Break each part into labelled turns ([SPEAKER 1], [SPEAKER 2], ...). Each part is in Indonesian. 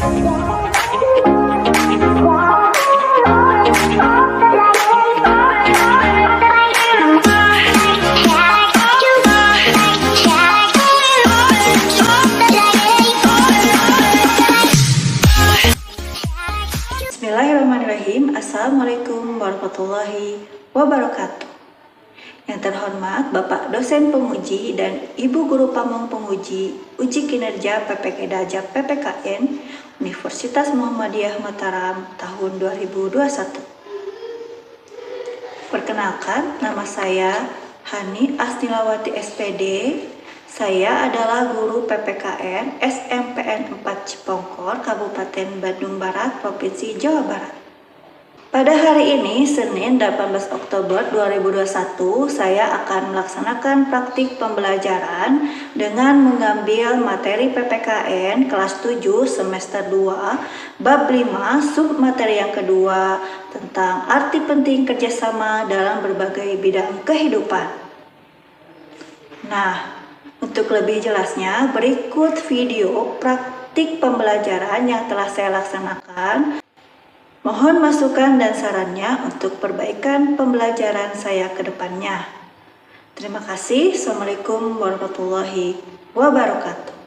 [SPEAKER 1] Bismillahirrahmanirrahim. Assalamualaikum warahmatullahi wabarakatuh. Yang terhormat Bapak dosen penguji dan Ibu guru pamong penguji uji kinerja PPK PPKN Universitas Muhammadiyah Mataram tahun 2021. Perkenalkan, nama saya Hani Asnilawati SPD. Saya adalah guru PPKN SMPN 4 Cipongkor, Kabupaten Bandung Barat, Provinsi Jawa Barat. Pada hari ini, Senin 18 Oktober 2021, saya akan melaksanakan praktik pembelajaran dengan mengambil materi PPKN kelas 7 semester 2, bab 5, sub materi yang kedua tentang arti penting kerjasama dalam berbagai bidang kehidupan. Nah, untuk lebih jelasnya, berikut video praktik pembelajaran yang telah saya laksanakan. Mohon masukan dan sarannya untuk perbaikan pembelajaran saya ke depannya. Terima kasih. Assalamualaikum warahmatullahi wabarakatuh.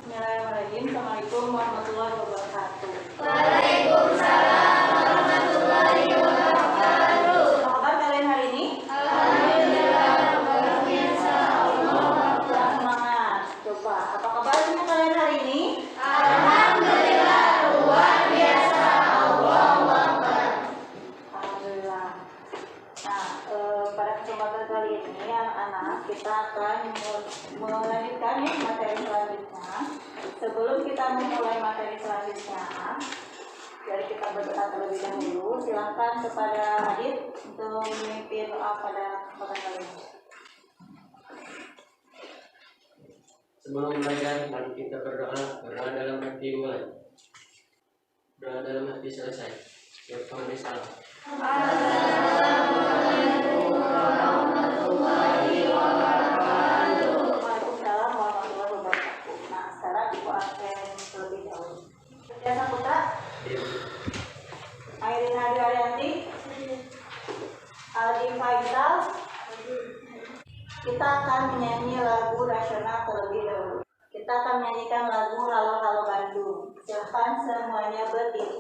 [SPEAKER 1] Bismillahirrahmanirrahim. Assalamualaikum warahmatullahi wabarakatuh.
[SPEAKER 2] Waalaikumsalam warahmatullahi wabarakatuh.
[SPEAKER 1] Apa kabar kalian hari ini?
[SPEAKER 2] Alhamdulillah, luar biasa.
[SPEAKER 1] Semangat. Coba, apa kabarnya kalian hari ini?
[SPEAKER 2] Alhamdulillah, luar biasa. Allahu Akbar.
[SPEAKER 1] Alhamdulillah. Nah, pada kesempatan kali ini anak-anak kita akan melanjutkan materi selanjutnya. Sebelum kita memulai materi selanjutnya, dari kita berdoa terlebih dahulu. Silakan kepada Adit untuk memimpin doa pada kesempatan kali ini.
[SPEAKER 3] Sebelum belajar, mari kita berdoa dalam hati mulai, doa dalam hati selesai. Ya Tuhan salam.
[SPEAKER 2] Assalamualaikum warahmatullahi wabarakatuh.
[SPEAKER 1] Waalaikumsalam warahmatullahi wabarakatuh. Nah, sekarang Ibu absen terlebih dahulu. Setia Saputra, Airin Hadi Arianti, Aldi Faisal. Kita akan menyanyi lagu nasional terlebih dahulu. Kita akan menyanyikan lagu Halo Halo Bandung. Silahkan semuanya berdiri.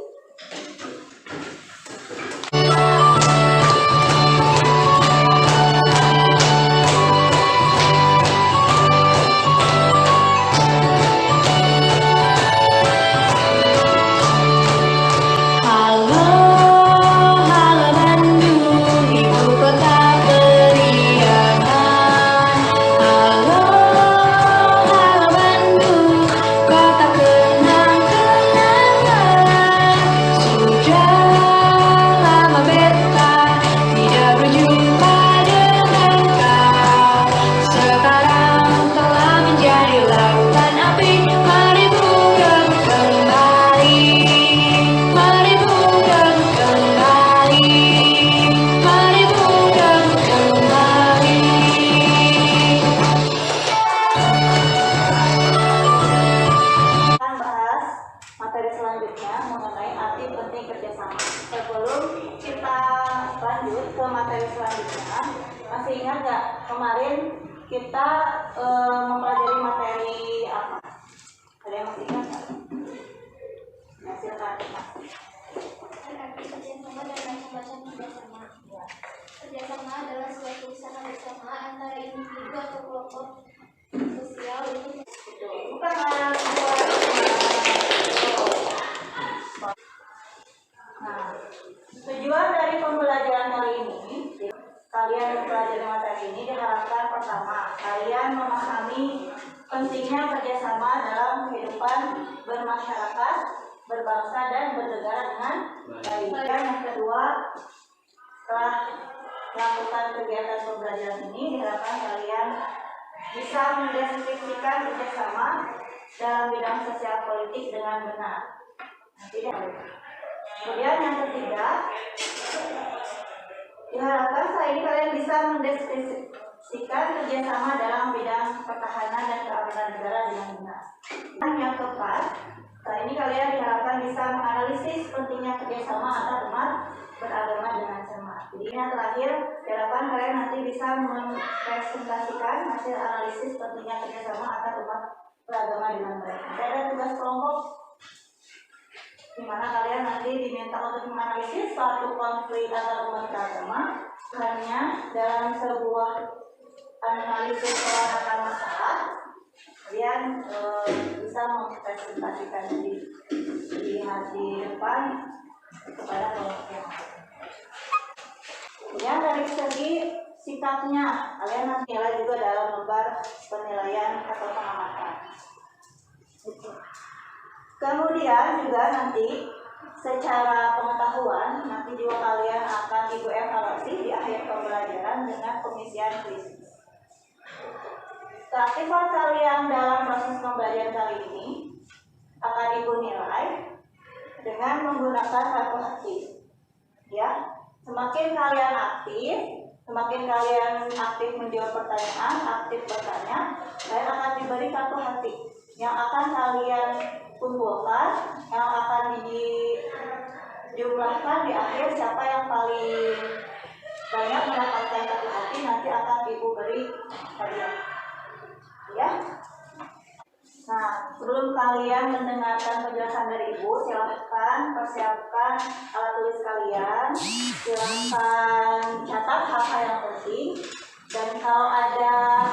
[SPEAKER 1] Masih ingat nggak kemarin kita mempelajari materi apa? Ada yang masih ingat nggak? Nah, silakan.
[SPEAKER 2] Kerjasama dan macam-macam kerjasama. Kerjasama adalah suatu usaha bersama antara individu atau kelompok sosial untuk
[SPEAKER 1] Bukan Nah, tujuan dari pembelajaran kali ini, kalian mempelajari materi kali ini diharapkan pertama, kalian memahami pentingnya kerjasama dalam kehidupan bermasyarakat, berbangsa, dan bernegara dengan baik. Dan yang kedua, setelah melakukan kegiatan pembelajaran ini, diharapkan kalian bisa mendeskripsikan kerjasama dalam bidang sosial politik dengan benar. Kemudian yang ketiga, diharapkan saat ini kalian bisa mendeskripsikan kerjasama dalam bidang pertahanan dan keamanan negara dengan benar. Dan yang keempat, saat ini kalian diharapkan bisa menganalisis pentingnya kerjasama antar umat beragama dengan cermat. Jadi yang terakhir, diharapkan kalian nanti bisa mempresentasikan hasil analisis pentingnya kerjasama antar umat beragama dengan baik. Ada tugas kelompok di mana kalian nanti diminta untuk menganalisis suatu konflik antar umat beragama. Hanya dalam sebuah analisis akan masalah, kalian bisa mempresentasikan di depan kepada kelompok yang lain. Kemudian dari segi sikapnya, kalian nanti nilai juga dalam lembar penilaian atau pengamatan. Kemudian juga nanti secara pengetahuan, nanti juga kalian akan Ibu evaluasi di akhir pembelajaran dengan pengisian kuis. Keaktifan kalian dalam proses pembelajaran kali ini akan Ibu nilai dengan menggunakan kartu aktif. Ya, semakin kalian aktif menjawab pertanyaan, aktif bertanya, kalian akan diberi kartu hati yang akan kalian kumpulkan, yang akan dijumlahkan di akhir. Siapa yang paling banyak mendapatkan kartu hati nanti akan Ibu beri hadiah. Ya. Nah, sebelum kalian mendengarkan penjelasan dari Ibu, silahkan persiapkan alat tulis kalian, silahkan catat hal-hal yang penting, dan kalau ada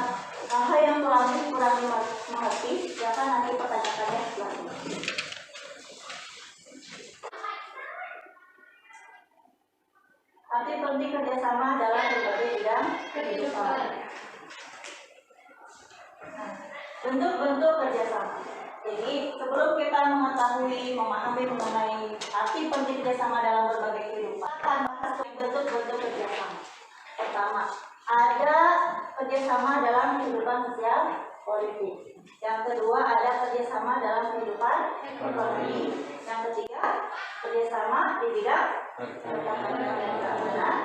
[SPEAKER 1] hal-hal yang kurang dimengerti, silahkan nanti pertanyakannya setelah ini. Arti penting kerjasama dalam berbagai bidang kehidupan. Bentuk-bentuk kerjasama. Jadi sebelum kita memahami mengenai arti penting kerjasama dalam berbagai kehidupan, akan bahas bentuk-bentuk kerjasama. Pertama, ada kerjasama dalam kehidupan sosial politik. Yang kedua, ada kerjasama dalam kehidupan ekonomi. Yang ketiga, kerjasama di bidang pertahanan dan keamanan.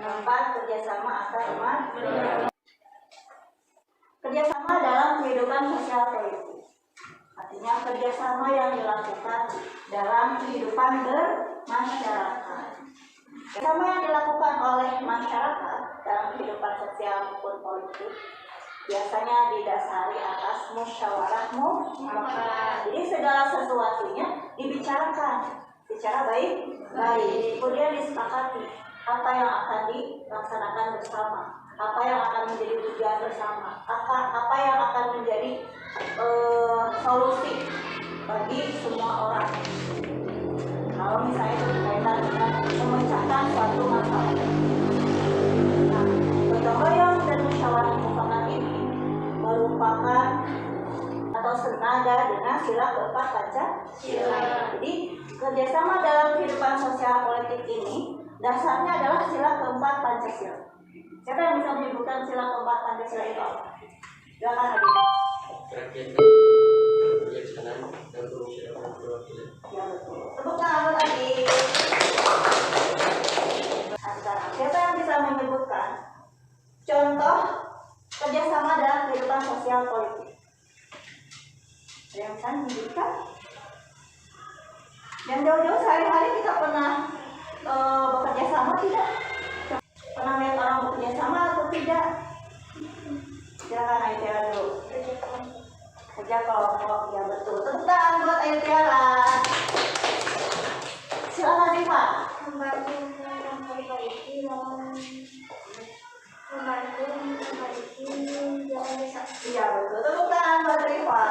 [SPEAKER 1] Keempat, kerjasama antar umat. Kerjasama dalam kehidupan sosial politik, artinya kerjasama yang dilakukan dalam kehidupan bermasyarakat. Kerjasama yang dilakukan oleh masyarakat dalam kehidupan sosial maupun politik biasanya didasari atas musyawarah mufakat. Jadi segala sesuatunya dibicarakan secara baik-baik, kemudian disepakati apa yang akan dilaksanakan bersama, apa yang akan menjadi tujuan bersama, apa yang akan menjadi solusi bagi semua orang. Kalau misalnya itu berkaitan dengan memecahkan suatu masalah. Nah, gotong royong dan musyawarah mufakat ini merupakan atau senada dengan sila keempat Pancasila. Jadi kerjasama dalam kehidupan sosial politik ini dasarnya adalah sila keempat Pancasila. Siapa yang bisa menyebutkan sila keempat Pancasila itu apa? Silakan Adi. Ya betul. Tepuk tangan Adi. Nah, sekarang siapa yang bisa menyebutkan contoh kerjasama dalam kehidupan sosial politik? Ada yang bisa menyebutkan? Yang jauh-jauh sehari-hari kita pernah bekerja sama tidak? Pernah lihat orang bekerja sama atau tidak? Silakan Ayu Tiara dulu. Kerja kelompok, ya betul. Tepuk tangan buat Ayu Tiara. Silakan Rifa.
[SPEAKER 2] Membantu memperbaiki jalan desa.
[SPEAKER 1] Iya betul. Tepuk tangan buat Rifa.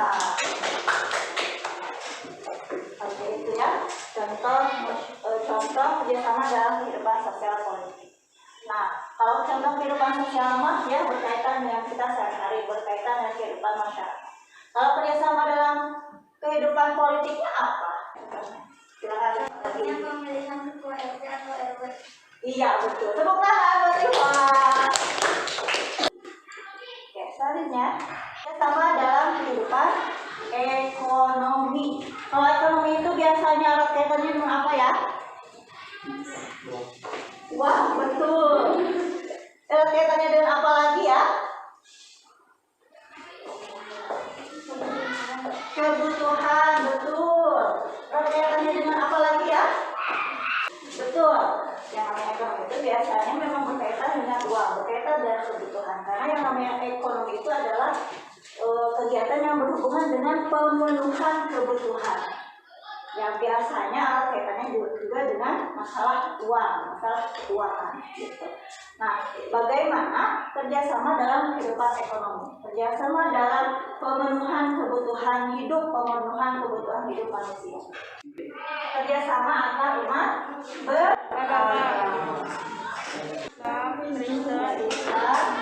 [SPEAKER 1] Oke, itu ya contoh kerjasama dalam kehidupan sosial politik. Nah, kalau contoh kehidupan sosial mah ya berkaitan dengan kita sehari-hari, berkaitan dengan kehidupan masyarakat. Kalau kerjasama dalam kehidupan politiknya apa? Silakan.
[SPEAKER 2] Contohnya pemilihan ketua RT atau RW.
[SPEAKER 1] Iya betul. Tepuk tangan buat Iwan. Oke, selanjutnya kerjasama dalam kehidupan ekonomi. Kalau ekonomi itu biasanya erat kaitannya dengan apa ya? Wah, betul. Erat kaitannya dengan apa lagi ya? Kebutuhan, betul. Erat kaitannya dengan apa lagi ya? Betul. Yang namanya ekonomi itu biasanya memang berkaitan dengan uang, berkaitan dengan kebutuhan. Karena yang namanya ekonomi itu adalah kegiatan yang berhubungan dengan pemenuhan kebutuhan. Yang biasanya erat kaitannya juga dengan masalah uang, masalah keuangan. Gitu. Nah, bagaimana kerjasama dalam kehidupan ekonomi? Kerjasama dalam pemenuhan kebutuhan hidup, pemenuhan kebutuhan hidup manusia. Kerjasama antar umat beragama.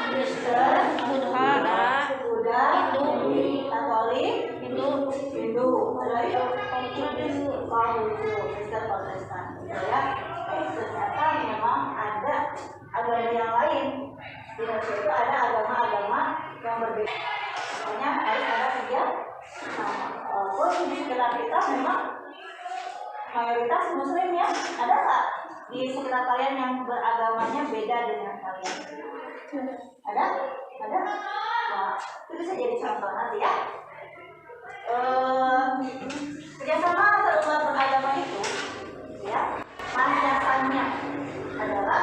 [SPEAKER 1] Kristen, Buddha, Katolik, Hindu, ada yang Konghucu, Kristen Protestan. Ya, ternyata memang ada agama yang lain. Di Indonesia itu ada agama-agama yang berbeda. Makanya harus ada kerja. Walaupun di sekitar kita memang mayoritas Muslim ya, ada nggak di sekitar kalian yang beragamanya beda dengan kalian? Ada? Ada? Nah, itu bisa jadi contoh nanti ya. Kerjasama antar umat beragama itu, ya, landasannya adalah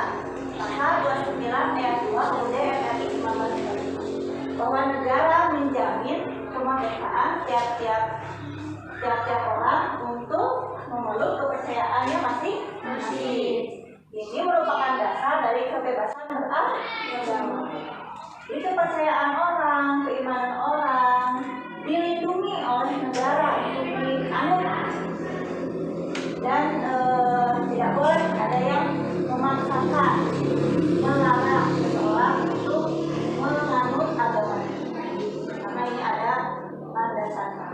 [SPEAKER 1] pasal 29 ayat 2 UUD RI 1945 bahwa negara menjamin kemerdekaan tiap-tiap orang untuk memeluk kepercayaannya masing-masing. Ini merupakan dasar dari kebebasan beragama. Jadi kepercayaan orang, keimanan orang dilindungi oleh negara untuk dianut dan tidak boleh ada yang memaksakan, melarang seseorang untuk menganut agama karena ini ada landasannya.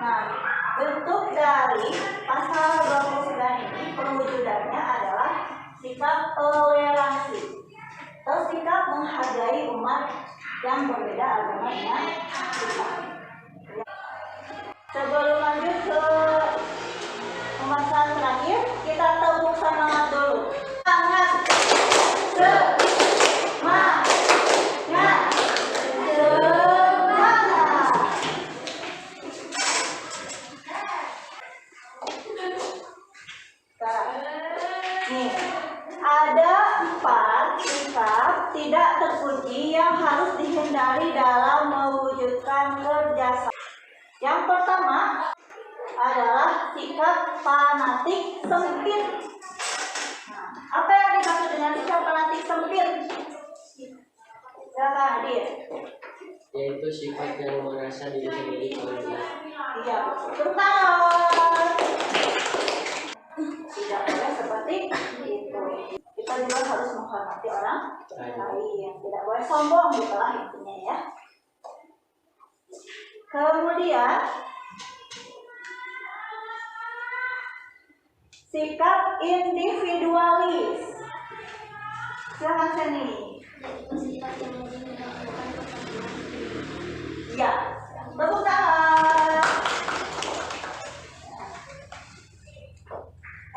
[SPEAKER 1] Nah, bentuk dari pasal 29 ini perwujudannya adalah sikap toleransi atau sikap menghargai umat yang berbeda agama dengan kita. Sebelum lanjut ke pembahasan terakhir, kita tepuk semangat dulu. Semangat, semangat, semangat. Nih, ada 4 sikap tidak terpuji yang harus dihindari dalam mewujudkan kerjasama. Yang pertama adalah sikap fanatik sempit. Nah, apa yang dimaksud dengan sikap fanatik sempit? Silakan hadir.
[SPEAKER 3] Yaitu sifat yang merasa diri sendiri paling benar.
[SPEAKER 1] Iya, terutama tidak boleh seperti itu. Kita juga harus menghormati orang lain. Tidak boleh sombong, gitulah intinya ya. Kemudian sikap individualis. Silakan Seni. Ya, tepuk tangan.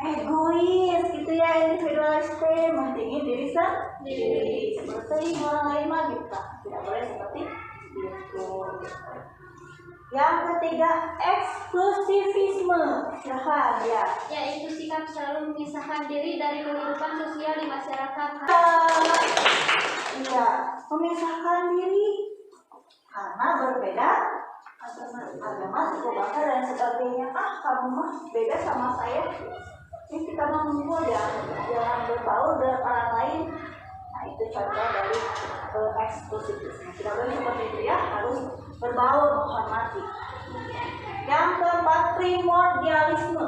[SPEAKER 1] Egois gitu ya, individualis, mentingin diri sendiri. Seperti orang lain mah gitu. Tidak boleh seperti itu. Yang ketiga, eksklusivisme. Silahkan ya.
[SPEAKER 2] Yaitu sikap selalu memisahkan diri dari kehidupan sosial di masyarakat.
[SPEAKER 1] Iya, memisahkan diri karena berbeda agama, suku bangsa dan sebagainya. Kamu mah beda sama saya. Ini kita mau ngumpul jangan berbaur dengan orang lain. Nah, itu contoh dari eksklusivisme. Tidak boleh seperti itu ya, harus berbaur, menghormati. Yang keempat, primordialisme.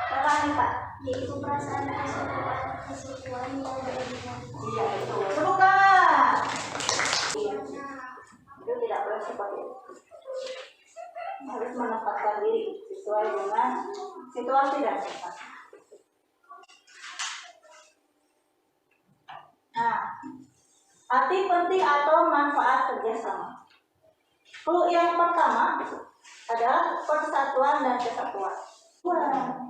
[SPEAKER 1] Silakan Pak.
[SPEAKER 2] yaitu perasaan kesatuan yang berlebihan.
[SPEAKER 1] Iya, betul. Sebutkan. Itu tidak boleh seperti itu. Harus menempatkan diri sesuai dengan situasi dan tempat. Nah, arti penting atau manfaat kerjasama. Clue yang pertama adalah persatuan dan kesatuan. Wah,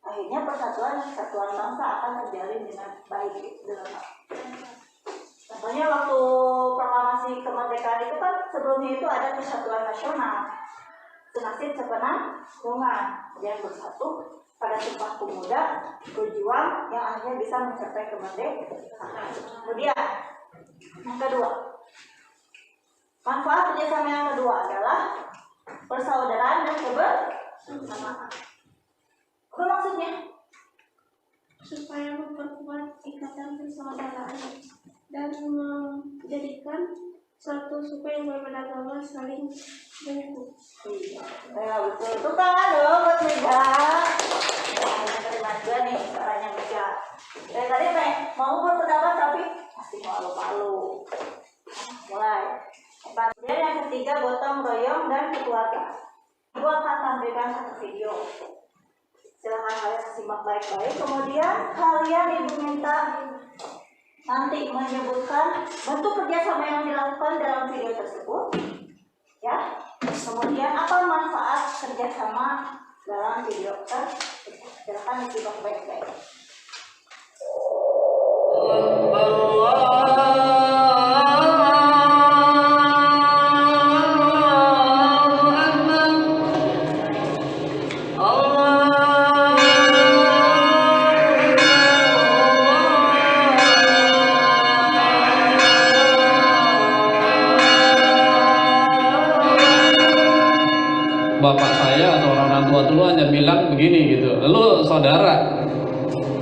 [SPEAKER 1] akhirnya persatuan dan kesatuan bangsa akan terjalin dengan baik dengan contohnya waktu proklamasi kemerdekaan itu kan sebelumnya itu ada kesatuan nasional, senasib sepenanggungan yang bersatu pada Sumpah Pemuda berjuang yang akhirnya bisa mencapai kemerdekaan. Kemudian yang kedua, manfaat kerjasama yang kedua adalah persaudaraan dan kebersamaan. Apa maksudnya?
[SPEAKER 2] Supaya memperkuat ikatan persaudaraan dan menjadikan suatu suku yang berbeda agama saling menyatu.
[SPEAKER 1] Iya, ya, betul. Tepuk tangan dong buat Mega. Nah, terima juga nih suaranya Mega. Dari tadi mau berpendapat tapi pasti malu-malu. Mulai. Kemudian yang ketiga, gotong royong dan keluarga. Ibu akan tampilkan satu video. Silahkan kalian simak baik-baik. Kemudian kalian ibu minta nanti menyebutkan bentuk kerjasama yang dilakukan dalam video tersebut, ya. Kemudian apa manfaat kerjasama dalam video tersebut? Silahkan disimak baik-baik.
[SPEAKER 4] Bapak saya atau orang tua dulu hanya bilang begini gitu, lu saudara.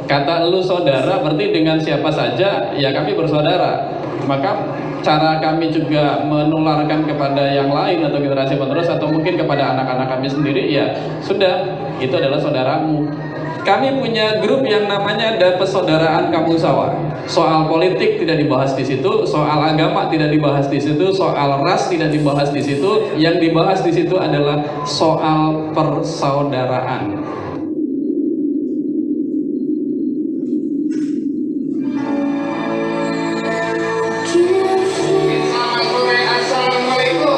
[SPEAKER 4] Kata lu saudara berarti dengan siapa saja ya kami bersaudara. Maka cara kami juga menularkan kepada yang lain atau generasi penerus atau mungkin kepada anak-anak kami sendiri, ya sudah, itu adalah saudaramu. Kami punya grup yang namanya ada Persaudaraan Kampung Sawah. Soal politik tidak dibahas di situ, soal agama tidak dibahas di situ, soal ras tidak dibahas di situ. Yang dibahas di situ adalah soal persaudaraan.
[SPEAKER 5] Assalamualaikum.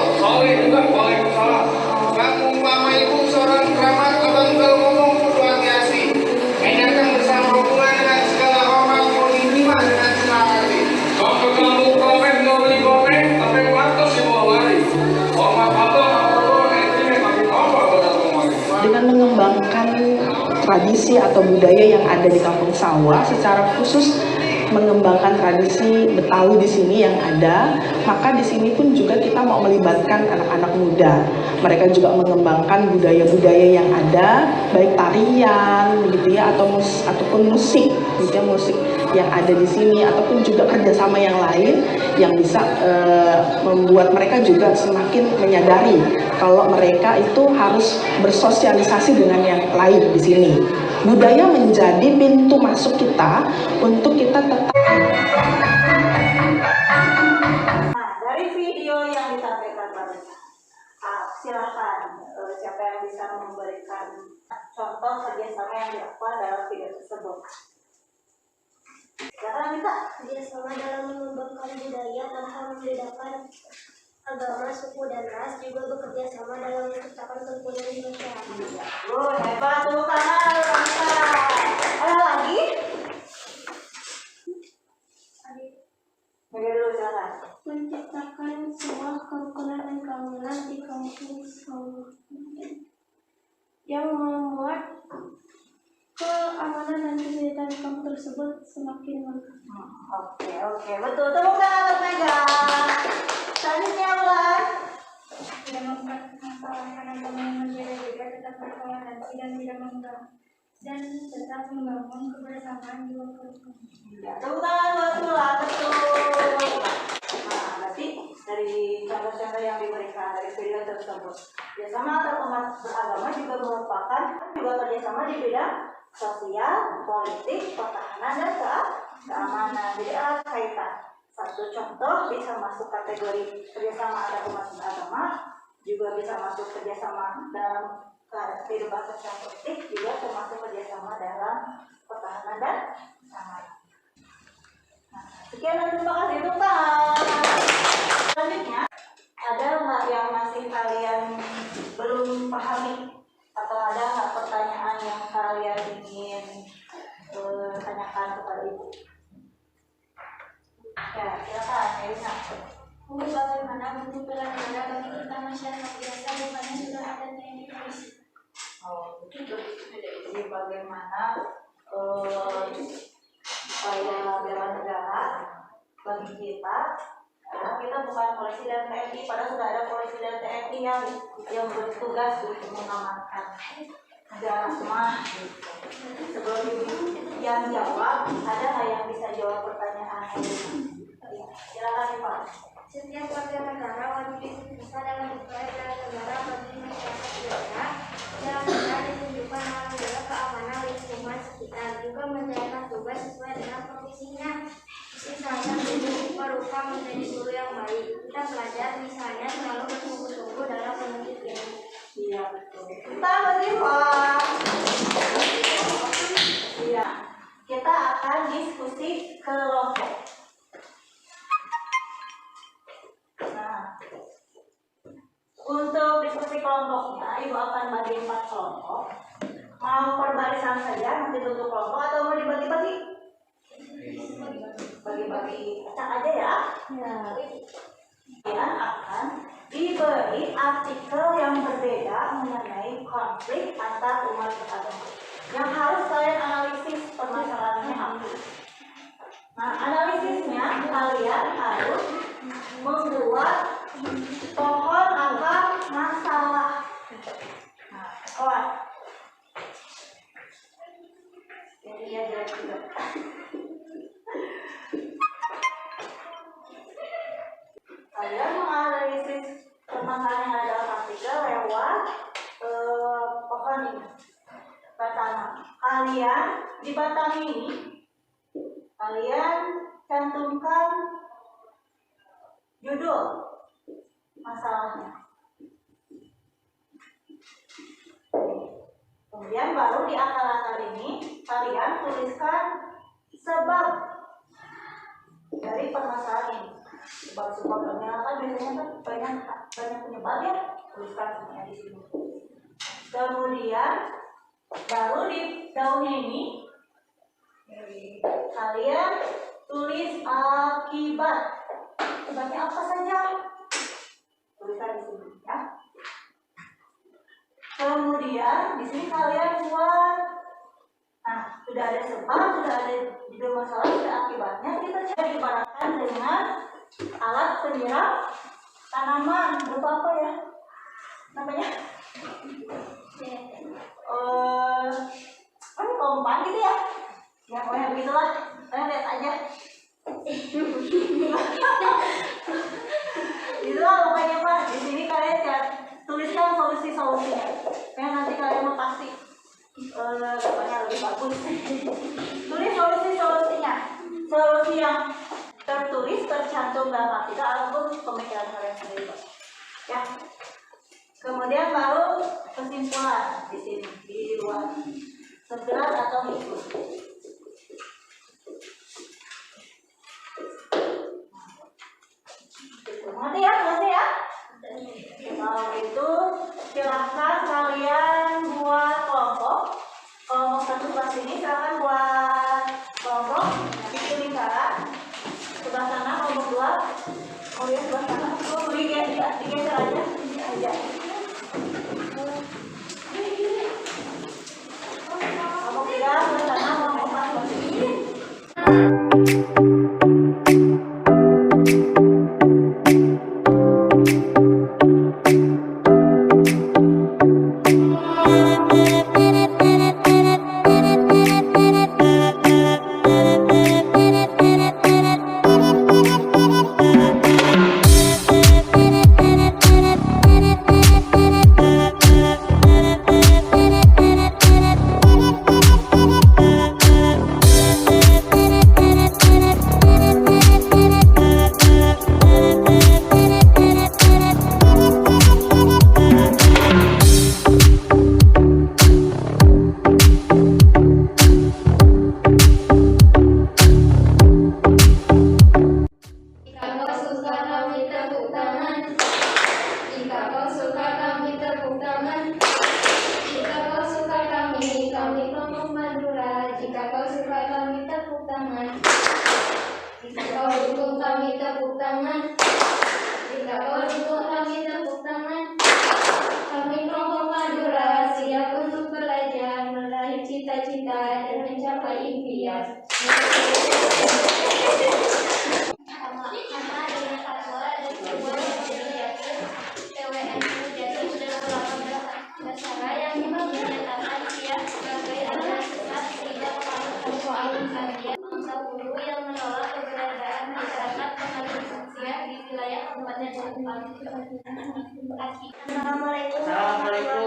[SPEAKER 5] Waalaikumsalam. Kamu mama ibu seorang keramat abang kalau ngomong kudu hati-hati. Enakan bersama hubungan dengan segala hormat mau diterima dengan senang hati. Kalau kamu komen mau beli komen, tapi waktu sih mau lari. Hormat apa ini makin apa
[SPEAKER 6] dengan mengembangkan tradisi atau budaya yang ada di Kampung Sawah, secara khusus mengembangkan tradisi Betawi di sini yang ada, maka di sini pun juga kita mau melibatkan anak-anak muda. Mereka juga mengembangkan budaya-budaya yang ada, baik tarian, gitu ya, ataupun musik, gitu ya, musik yang ada di sini, ataupun juga kerjasama yang lain yang bisa membuat mereka juga semakin menyadari kalau mereka itu harus bersosialisasi dengan yang lain di sini. Budaya menjadi pintu masuk kita untuk kita tetap.
[SPEAKER 1] Nah, dari video yang ditampilkan tadi, silakan siapa yang bisa memberikan contoh kerjasama yang dilakukan dalam video tersebut. Silakan kita.
[SPEAKER 2] Kerjasama dalam mengembangkan budaya tanpa membedakan agama, suku, dan ras, juga bekerja sama dalam menciptakan kerukunan di masyarakat.
[SPEAKER 1] Hebat, tepuk tangan bangsa. Ada lagi? Bagi dulu silakan.
[SPEAKER 2] Menciptakan sebuah kerukunan dan keamanan di kampung sawah yang membuat keamanan dan kesehatan kampung tersebut semakin lengkap.
[SPEAKER 1] Oke, betul. Tepuk tangan untuk Mega. Selanjutnya Ulan.
[SPEAKER 2] Tidak mempermasalahkan agama yang berbeda juga tetap bertoleransi dan tidak mengganggu dan tetap membangun kebersamaan juga kerukunan.
[SPEAKER 1] Ya, tepuk tangan buat Ulan, betul. Nah, berarti dari contoh-contoh yang diberikan dari video tersebut, kerjasama antar umat beragama juga merupakan juga kerjasama di bidang sosial, politik, pertahanan, dan keamanan. Jadi erat kaitan. Satu contoh bisa masuk kategori kerjasama antar umat beragama, juga bisa masuk kerjasama dalam kehidupan sosial politik, juga termasuk kerjasama dalam pertahanan dan keamanan. Nah, sekian dan terima kasih untuk selanjutnya, ada nggak yang masih kalian belum pahami atau ada nggak pertanyaan yang kalian ingin tanyakan kepada ibu? Ya, silakan, Elina.
[SPEAKER 2] Untuk bagaimana bentuk bela negara bagi kita masyarakat biasa bukannya sudah ada TNI polisi?
[SPEAKER 1] Oh, begitu. Jadi bagaimana upaya bela negara bagi kita? Karena kita bukan polisi dan TNI, padahal sudah ada polisi dan TNI yang bertugas untuk mengamankan negara mah. Sebelum yang jawab, ada nggak yang bisa jawab pertanyaan ini? Silakan Pak.
[SPEAKER 2] Setiap warga negara wajib ikut serta dalam upaya bela negara bagi masyarakat biasa. Bela negara ditunjukkan dalam menjaga keamanan lingkungan sekitar, juga menjalankan tugas sesuai dengan profesinya. Misalnya guru berupa menjadi guru yang baik. Kita belajar misalnya selalu bersungguh-sungguh dalam menuntut ilmu.
[SPEAKER 1] Iya, betul. Kita Pak. Iya. Kita akan diskusi kelompok. Nah, untuk diskusi kelompoknya, Ibu akan bagi 4 kelompok. Mau per barisan saja, nanti tutup kelompok, atau mau dibagi-bagi? Bagi-bagi, acak aja ya. Kalian akan diberi artikel yang berbeda mengenai konflik antar umat beragama. Yang harus kalian analisis permasalahannya apa. Nah, analisisnya kalian harus membuat pohon akar masalah. Nah, kawan. Jadi ya jelas juga. Kalian menganalisis permasalahan yang ada dalam artikel lewat pohon ini. Pertama, kalian di batang ini kalian cantumkan judul masalahnya. Kemudian baru di akar-akar ini kalian tuliskan sebab dari permasalahan ini. Sebab-sebabnya kan biasanya kan banyak penyebab ya, tuliskan semuanya di sini. Kemudian baru di daunnya ini kalian tulis akibat. Akibatnya apa saja? Tuliskan di sini ya. Kemudian di sini kalian buat, nah sudah ada sebab, sudah ada judul masalah, sudah akibatnya. Kita coba ibaratkan dengan alat penyiram tanaman berupa apa ya? Namanya? Pompa gitu ya? Ya pokoknya begitulah. Kalian lihat aja. Itulah pokoknya Pak. Di sini kalian tuliskan solusi-solusinya. Karena nanti kalian mau pasti pokoknya lebih bagus. Tulis solusi-solusinya. Solusi yang tertulis tercantum dalam artikel ataupun pemikiran kalian sendiri. Ya. Kemudian baru kesimpulan di sini di luar. Sebelas atau minggu. Ngerti ya? Kalau itu silahkan kalian buat kelompok. Kelompok satu kelas ini silahkan buat kelompok di lingkaran. Sebelah sana kelompok 2. Oh ya sebelah sana. Oh digeser aja. Ini aja. Kelompok 3 sebelah sana kelompok 4.
[SPEAKER 2] supaya tempatnya terlihat. Terima kasih. Assalamualaikum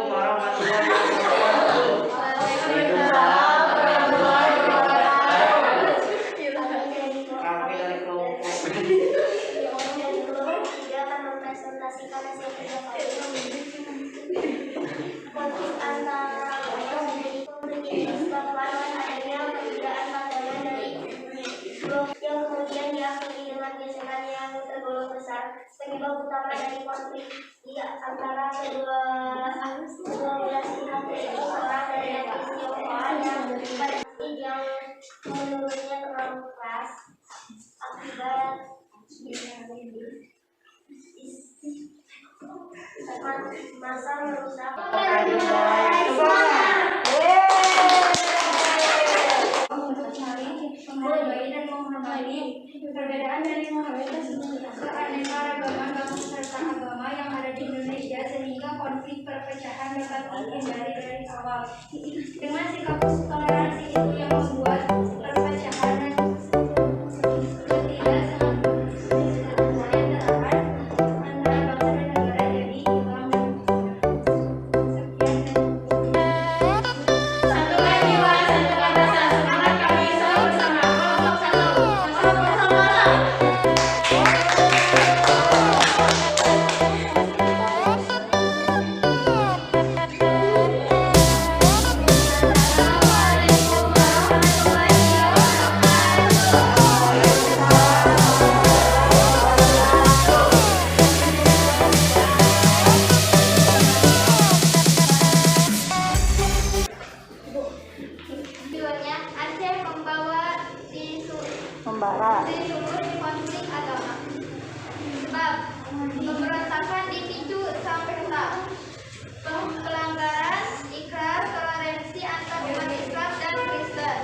[SPEAKER 5] warahmatullahi wabarakatuh.
[SPEAKER 2] Waalaikumsalam warahmatullahi wabarakatuh.
[SPEAKER 5] Kami dari kelompok
[SPEAKER 2] Dia akan mempresentasikan hasil kerja konflik antara disebabkan adanya perbedaan pandangan dari blok yang kemudian diakhiri dengan gesekan yang tergolong besar. Penyebab utama dari konflik di antara kedua belah pihak yaitu seorang dari etnis Tionghoa yang menurutnya terlalu keras akibat masa merusak menghargai dan menghormati perbedaan dari mayoritas keanekaragaman bangsa serta agama yang ada di Indonesia sehingga konflik perpecahan dapat dihindari dari awal. Dengan sikap toleransi itu yang membuat perpecahan dan ketidaksepahaman antara bangsa dan negara jadi hilang. Satukan jiwa, satukan rasa, semangat kami selalu bersama kelompok satu. Bersama-sama. Tujuannya Aceh membawa disuluh konflik agama. Sebab pemberontakan dipicu sampai pelanggaran ikrar toleransi antar umat Islam dan Kristen,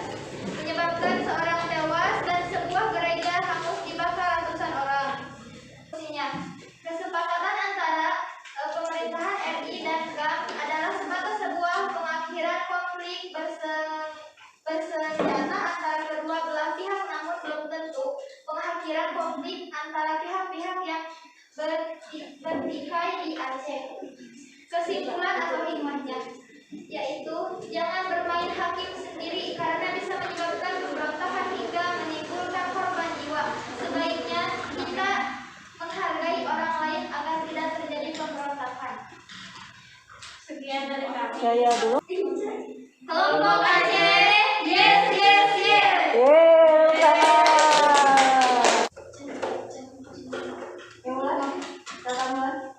[SPEAKER 2] menyebabkan seorang tewas dan sebuah gereja hangus dibakar ratusan orang. Kesepakatan antara pemerintahan RI dan GAM adalah sebatas sebuah pengakhiran konflik bersenjata antara kedua belah pihak, namun belum tentu pengakhiran konflik antara pihak-pihak yang bertikai di Aceh. Kesimpulan atau hikmahnya yaitu jangan bermain hakim sendiri karena bisa menyebabkan pemberontakan hingga menimbulkan korban jiwa. Sebaiknya kita menghargai orang lain agar tidak terjadi pemberontakan. Sekian dari kami.
[SPEAKER 1] Saya dulu.
[SPEAKER 2] Kelompok Aceh, yes, yes, yes.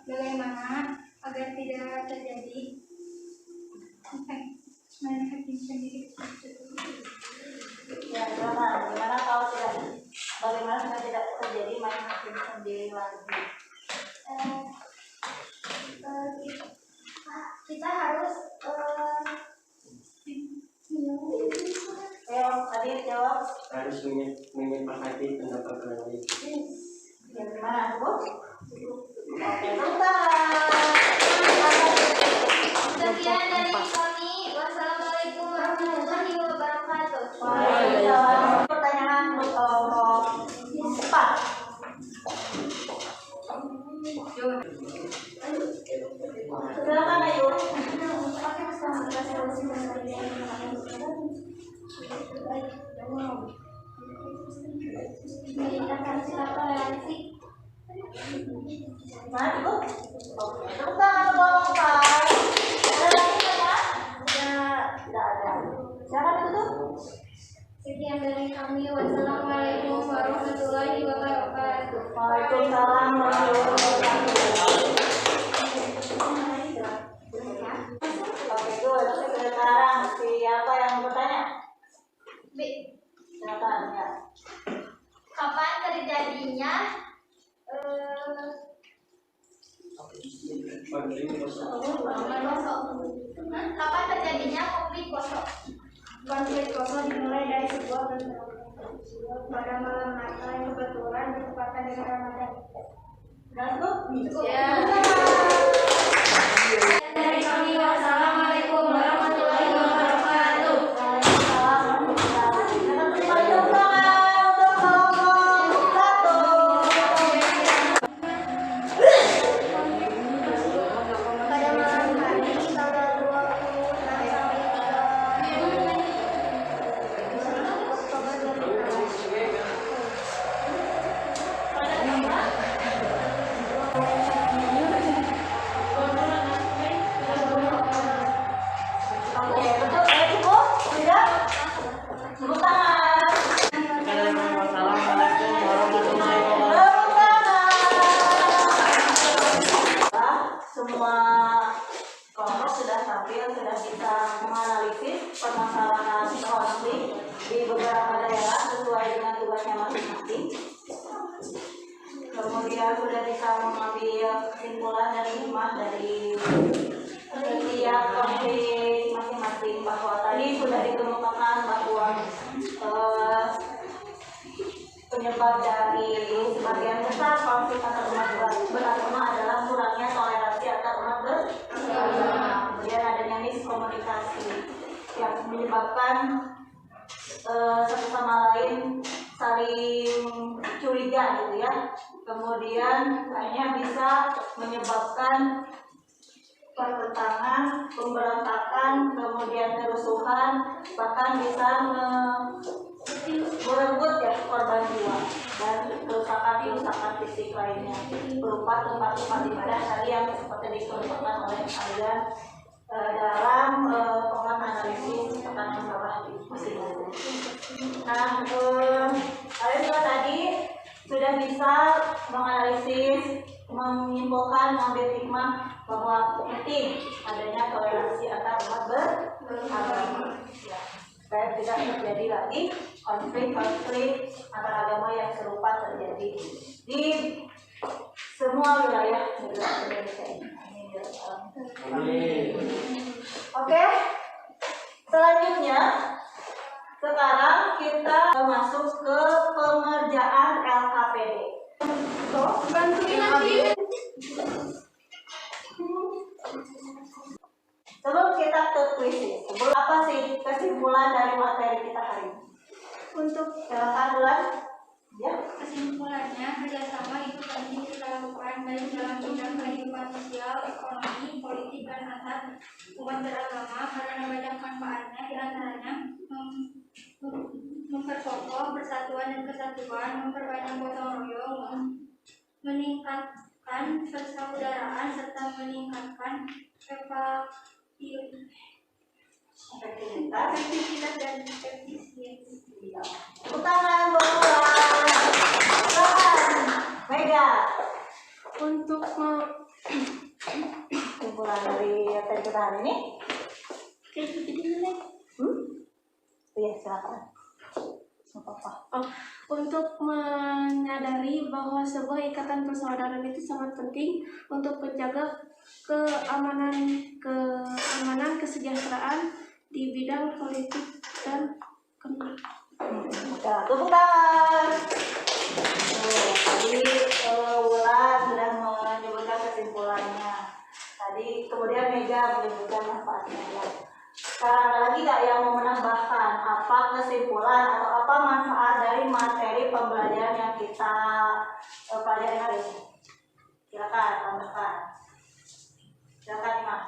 [SPEAKER 2] Bagaimana agar tidak terjadi main hakim sendiri?
[SPEAKER 1] Ya, gimana kalau bagaimana tidak terjadi main hakim sendiri lagi?
[SPEAKER 2] Kita harus
[SPEAKER 1] Ayo, tadi jawab.
[SPEAKER 3] harus menyepakati pendapat orang lain.
[SPEAKER 1] Ya, gimana, Bu?
[SPEAKER 2] sekian dari kami. Wassalamualaikum warahmatullahi wabarakatuh.
[SPEAKER 1] Waalaikumsalam. Pertanyaan untuk kelompok 4. Silakan, Ayu.
[SPEAKER 2] Meningkatkan sikap toleransi.
[SPEAKER 1] Nah, Ibu. Tepuk tangan untuk kelompok 4. Ada lagi pertanyaan? Tidak ada. Silakan ditutup.
[SPEAKER 2] Sekian dari kami. Wassalamualaikum warahmatullahi wabarakatuh.
[SPEAKER 1] Waalaikumsalam warahmatullahi wabarakatuh. Oke, good. Sekarang siapa yang bertanya?
[SPEAKER 2] B.
[SPEAKER 1] Silakan, ya.
[SPEAKER 2] Kapan terjadinya
[SPEAKER 3] Konflik kosong.
[SPEAKER 2] kapan terjadinya konflik kosong? Konflik kosong dimulai dari sebuah bentrokan pada malam Natal yang kebetulan bertepatan dengan Ramadan.
[SPEAKER 1] Cukup?
[SPEAKER 2] Ya. Dari kami, wassalamualaikum warahmatullahi wabarakatuh.
[SPEAKER 1] Waalaikumsalam warahmatullahi wabarakatuh. Tepuk tangan untuk kelompok 1. Kemudian sudah bisa mengambil kesimpulan dan hikmah dari setiap konflik masing-masing, bahwa tadi sudah dikemukakan bahwa penyebab dari sebagian besar konflik antar umat beragama adalah kurangnya toleransi antar umat beragama. Kemudian adanya miskomunikasi yang menyebabkan satu sama lain saling curiga gitu ya. Kemudian hanya bisa menyebabkan pertentangan, pemberontakan, kemudian kerusuhan, bahkan bisa merenggut ya korban jiwa dan kerusakan fisik lainnya berupa tempat-tempat ibadah tadi yang seperti dikemukakan oleh kalian dalam penganalisis tekanan bawah masing-masing. Nah, kalian juga tadi sudah bisa menganalisis, menyimpulkan, mengambil hikmah bahwa penting adanya toleransi antar umat beragama. Ya, supaya tidak terjadi lagi konflik-konflik antar agama yang serupa terjadi di semua wilayah negara Indonesia ini. Oke, selanjutnya sekarang kita masuk ke pengerjaan LKPD. Sebelum kita ke kuis, apa sih kesimpulan dari materi kita hari ini? Untuk silakan ya.
[SPEAKER 2] Kesimpulannya, kerjasama itu penting kita lakukan baik dalam bidang kehidupan sosial, ekonomi, politik, dan antar umat beragama karena banyak manfaatnya, diantaranya memperkokoh persatuan dan kesatuan, memperbanyak gotong royong, meningkatkan persaudaraan, serta meningkatkan efektivitas dan efisiensi.
[SPEAKER 1] Tangan bola. Mega.
[SPEAKER 2] Untuk
[SPEAKER 1] Kesimpulan dari materi kita hari ini. Iya, silakan.
[SPEAKER 2] Untuk menyadari bahwa sebuah ikatan persaudaraan itu sangat penting untuk menjaga keamanan, kesejahteraan di bidang politik dan ekonomi.
[SPEAKER 1] Udah, tepuk tangan. Tadi Wulan sudah menyebutkan kesimpulannya. Tadi kemudian Mega menyebutkan manfaatnya. Ya. Sekarang ada lagi nggak yang mau menambahkan apa kesimpulan atau apa manfaat dari materi pembelajaran yang kita pelajari hari ini? Silakan tambahkan. Silakan Mas.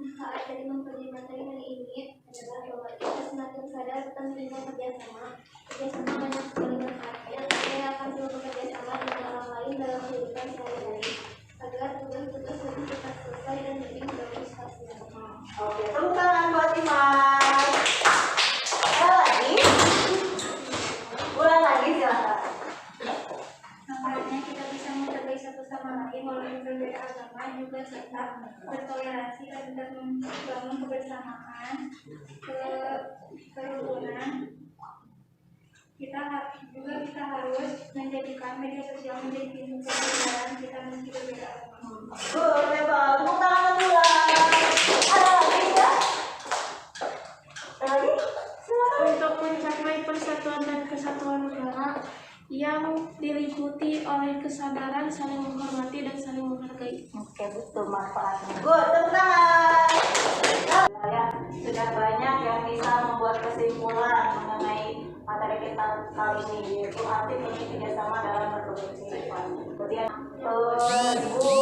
[SPEAKER 2] Manfaat dari mempelajari materi hari ini adalah bahwa kita semakin sadar pentingnya kerjasama. Kerjasama banyak sekali manfaatnya. Saya akan selalu bekerjasama dengan orang lain dalam kehidupan sehari-hari agar tugas-tugas lebih cepat selesai dan lebih berprestasi.
[SPEAKER 1] Oke, tepuk tangan buat Iman. Ada lagi? Ulang lagi silakan.
[SPEAKER 2] Manfaatnya kita bisa menghargai satu sama lain walaupun berbeda agama, juga serta bertoleransi dan tetap membangun kebersamaan, kerukunan. Kita harus menjadikan media sosial menjadi pintu persaudaraan kita meski berbeda agama.
[SPEAKER 1] Hebat, tepuk tangan dulu. Ada lagi ya? Ada lagi? Silakan.
[SPEAKER 2] Untuk mencapai persatuan dan kesatuan negara yang diliputi oleh kesadaran saling menghormati dan saling menghargai.
[SPEAKER 1] Oke, betul manfaatnya. Good, tepuk tangan. Ya, sudah banyak yang bisa membuat kesimpulan mengenai materi kita kali ini, yaitu arti penting kerjasama dalam berbagai kehidupan. Kemudian Ibu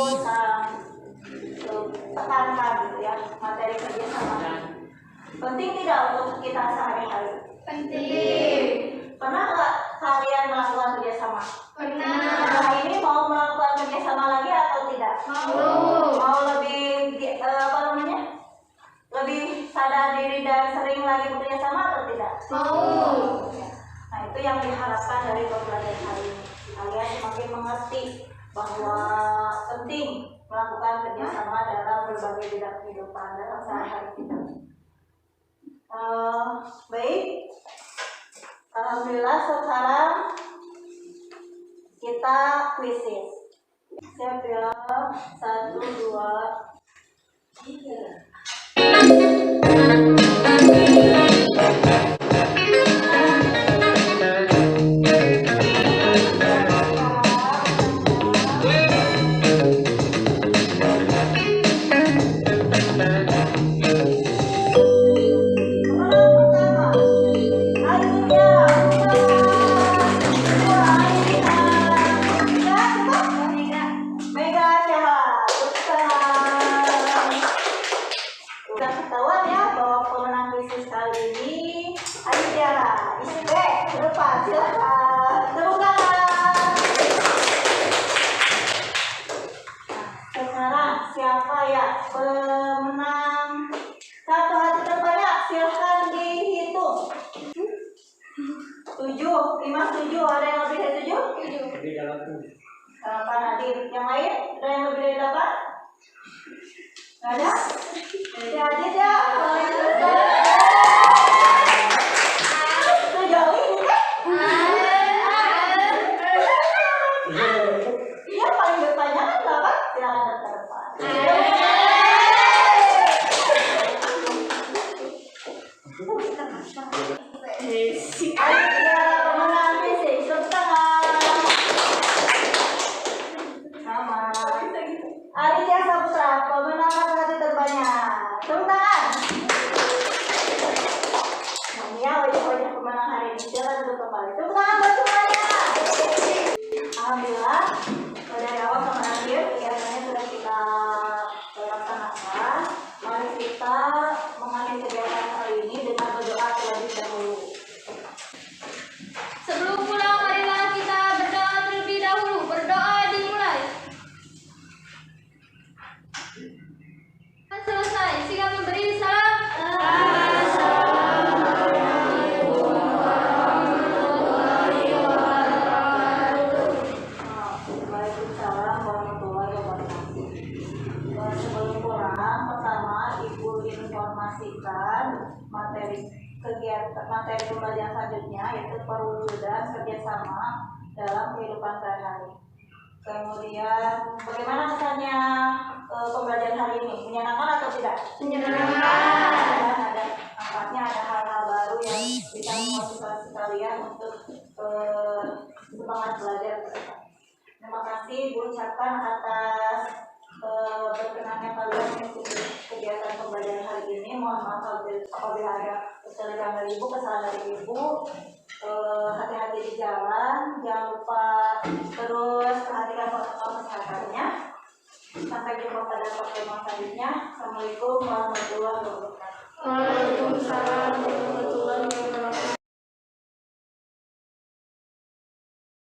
[SPEAKER 1] tekankan gitu ya, materi kerjasama. Penting tidak untuk kita sehari-hari? Penting. Pernah nggak kalian melakukan kerjasama? Pernah. Nah, ini mau melakukan kerjasama lagi atau tidak? Mau lebih lebih sadar diri dan sering lagi bekerja sama atau tidak? Mau. Nah, itu yang diharapkan dari pembelajaran hari ini. Kalian semakin mengerti bahwa penting melakukan kerjasama dalam berbagai bidang kehidupan dalam sehari-hari kita. Baik. Alhamdulillah sekarang Kita kuisis. Siap ya? 1, 2, 3. Udah ketahuan ya bahwa pemenang kuisis kali ini Aida. Isi B ke depan, silakan. Tepuk tangan. Nah, sekarang siapa ya pemenang? Satu hati terbanyak, silakan dihitung. 7, 5, 7. Ada yang lebih dari 7? 7.
[SPEAKER 3] Lebih dalam tuh.
[SPEAKER 1] 8 Adit. Yang lain? Ada yang lebih dari 8? Nggak ada? Si Adit ya. Sejauh ini kan? Iya, paling depannya kan 8. Silakan daftar depan. Si Adit ya pemenang kuisis. Tepuk tangan. Sama. Aditya Saputra, pemenang hati terbanyak. Tepuk tangan. Nah, ya, wajib-wajib pemenang hari ini. Silakan duduk kembali. Tepuk tangan buat semuanya. Alhamdulillah, dari awal sampai akhir kegiatannya sudah kita laksanakan. Mari kita mengakhiri kegiatan hari ini dengan berdoa terlebih dahulu.
[SPEAKER 2] Sebelum pulang, marilah kita berdoa terlebih dahulu. Berdoa dimulai. Selesai, sehingga memberi salam.
[SPEAKER 1] Waalaikumsalam warahmatullahi wabarakatuh. Sebelum pulang, pertama Ibu informasikan materi pembelajaran selanjutnya, yaitu perwujudan kerjasama dalam kehidupan sehari-hari. Kemudian bagaimana kesannya pembelajaran hari ini? Menyenangkan atau tidak? Menyenangkan. Nampaknya ada hal-hal baru yang bisa memotivasi kalian untuk semangat belajar. Terima kasih Bu ucapkan atas berkenannya kalian mengikuti kegiatan pembelajaran hari ini. Mohon maaf apabila ada kesalahan dari Ibu, hati-hati di jalan, jangan lupa terus perhatikan protokol kesehatannya. Sampai jumpa pada pertemuan selanjutnya. Assalamualaikum warahmatullahi wabarakatuh.
[SPEAKER 2] Waalaikumsalam warahmatullahi wabarakatuh.